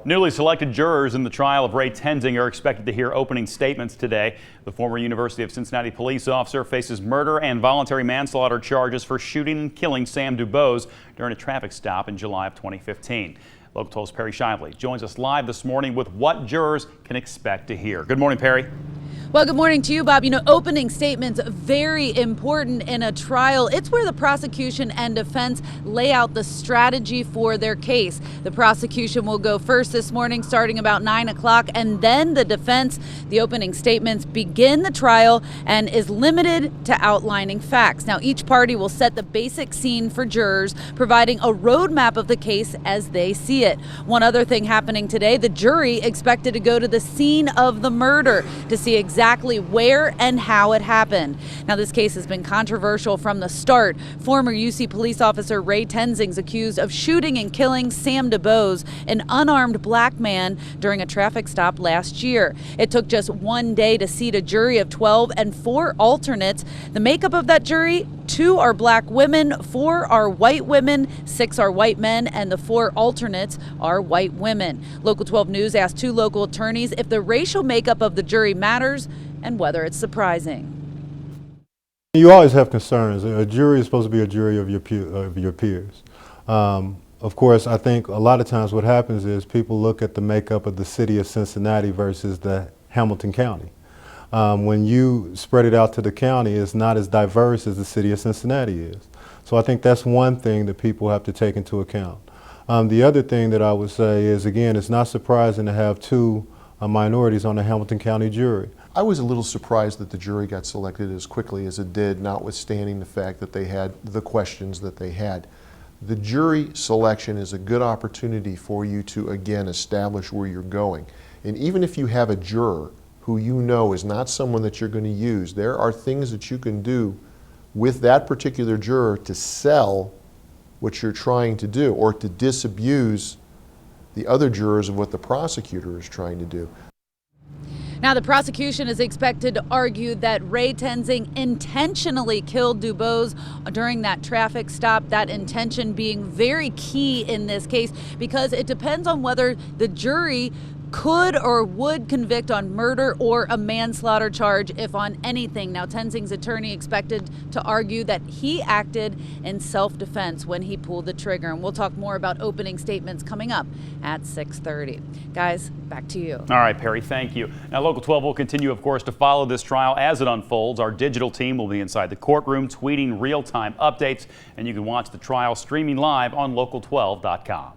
Newly selected jurors in the trial of Ray Tenzing are expected to hear opening statements today. The former University of Cincinnati police officer faces murder and voluntary manslaughter charges for shooting and killing Sam DuBose during a traffic stop in July of 2015. Local 12's Perry Shively joins us live this morning with what jurors can expect to hear. Good morning, Perry. Well, good morning to you, Bob. You know, opening statements very important in a trial. It's where the prosecution and defense lay out the strategy for their case. The prosecution will go first this morning starting about 9 o'clock, and then the defense. The opening statements begin the trial and is limited to outlining facts. Now, each party will set the basic scene for jurors, providing a roadmap of the case as they see it. One other thing happening today, the jury expected to go to the scene of the murder to see exactly where and how it happened. Now, this case has been controversial from the start. Former UC police officer Ray Tenzing's accused of shooting and killing Sam DuBose, an unarmed black man, during a traffic stop last year. It took just one day to seat a jury of 12 and 4 alternates. The makeup of that jury: 2 are black women, 4 are white women, 6 are white men, and the 4 alternates are white women. Local 12 News asked 2 local attorneys if the racial makeup of the jury matters and whether it's surprising. You always have concerns. A jury is supposed to be a jury of your peers. Of course, I think a lot of times what happens is people look at the makeup of the city of Cincinnati versus the Hamilton County. When you spread it out to the county, it's not as diverse as the city of Cincinnati is. So I think that's one thing that people have to take into account. The other thing that I would say is, again, it's not surprising to have 2 minorities on the Hamilton County jury. I was a little surprised that the jury got selected as quickly as it did, notwithstanding the fact that they had the questions that they had. The jury selection is a good opportunity for you to, again, establish where you're going. And even if you have a juror who you know is not someone that you're going to use, there are things that you can do with that particular juror to sell what you're trying to do, or to disabuse the other jurors of what the prosecutor is trying to do. Now, the prosecution is expected to argue that Ray Tenzing intentionally killed DuBose during that traffic stop, that intention being very key in this case because it depends on whether the jury could or would convict on murder or a manslaughter charge, if on anything. Now, Tenzing's attorney expected to argue that he acted in self-defense when he pulled the trigger. And we'll talk more about opening statements coming up at 6:30. Guys, back to you. All right, Perry, thank you. Now, Local 12 will continue, of course, to follow this trial as it unfolds. Our digital team will be inside the courtroom tweeting real-time updates, and you can watch the trial streaming live on local12.com.